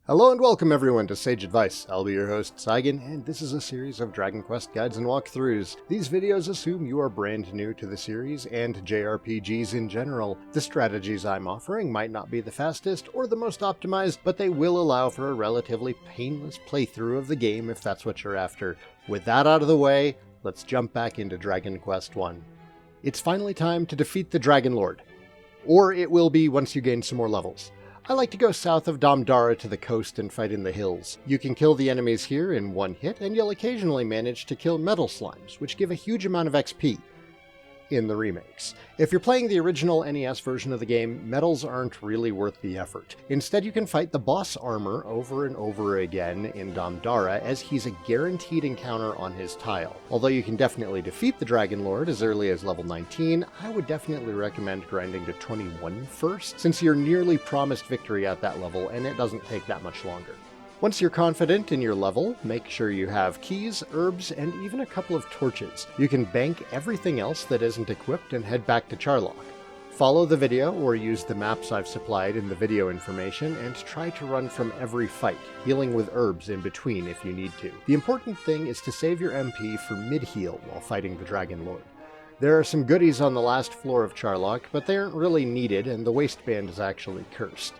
Hello and welcome everyone to Sage Advice. I'll be your host, Saigan, and this is a series of Dragon Quest guides and walkthroughs. These videos assume you are brand new to the series and JRPGs in general. The strategies I'm offering might not be the fastest or the most optimized, but they will allow for a relatively painless playthrough of the game if that's what you're after. With that out of the way, let's jump back into Dragon Quest 1. It's finally time to defeat the DragonLord. Or it will be once you gain some more levels. I like to go south of Damdara to the coast and fight in the hills. You can kill the enemies here in one hit, and you'll occasionally manage to kill metal slimes, which give a huge amount of XP in the remakes. If you're playing the original NES version of the game, metals aren't really worth the effort. Instead, you can fight the boss armor over and over again in Damdara, as he's a guaranteed encounter on his tile. Although you can definitely defeat the DragonLord as early as level 19, I would definitely recommend grinding to 21 first, since you're nearly promised victory at that level and it doesn't take that much longer. Once you're confident in your level, make sure you have keys, herbs, and even a couple of torches. You can bank everything else that isn't equipped and head back to Charlock. Follow the video or use the maps I've supplied in the video information and try to run from every fight, healing with herbs in between if you need to. The important thing is to save your MP for mid-heal while fighting the DragonLord. There are some goodies on the last floor of Charlock, but they aren't really needed and the waistband is actually cursed.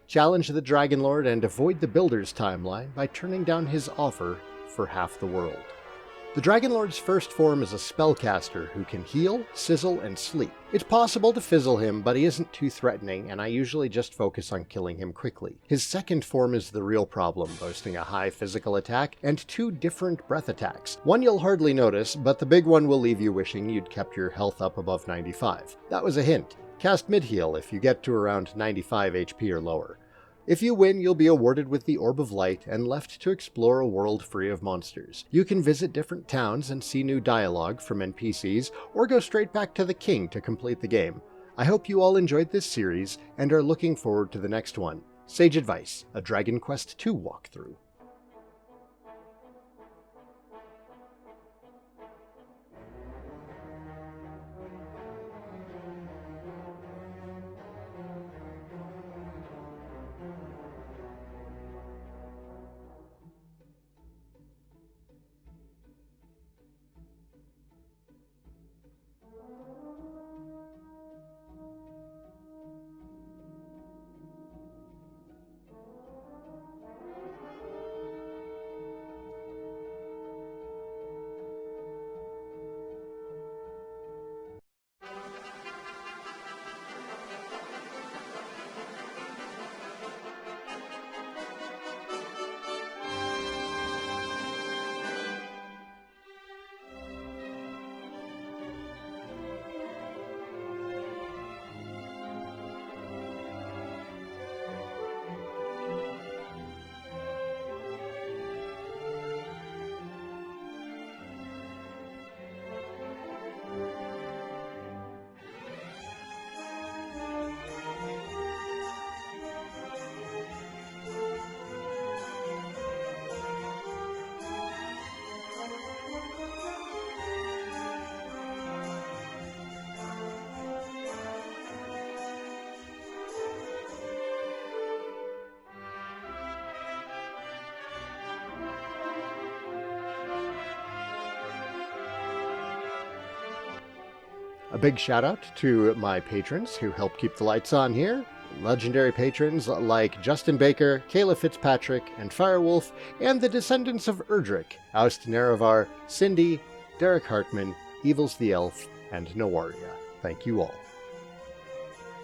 Challenge the DragonLord and avoid the Builder's timeline by turning down his offer for half the world. The DragonLord's first form is a spellcaster who can heal, sizzle, and sleep. It's possible to fizzle him, but he isn't too threatening, and I usually just focus on killing him quickly. His second form is the real problem, boasting a high physical attack and 2 different breath attacks. One you'll hardly notice, but the big one will leave you wishing you'd kept your health up above 95. That was a hint. Cast mid-heal if you get to around 95 HP or lower. If you win, you'll be awarded with the Orb of Light and left to explore a world free of monsters. You can visit different towns and see new dialogue from NPCs, or go straight back to the king to complete the game. I hope you all enjoyed this series and are looking forward to the next one. Sage Advice, a Dragon Quest II walkthrough. A big shout out to my patrons who help keep the lights on here. Legendary patrons like Justin Baker, Kayla Fitzpatrick, and Firewolf, and the descendants of Erdrick, Aust Nerevar, Cindy, Derek Hartman, Evils the Elf, and Nawaria. Thank you all.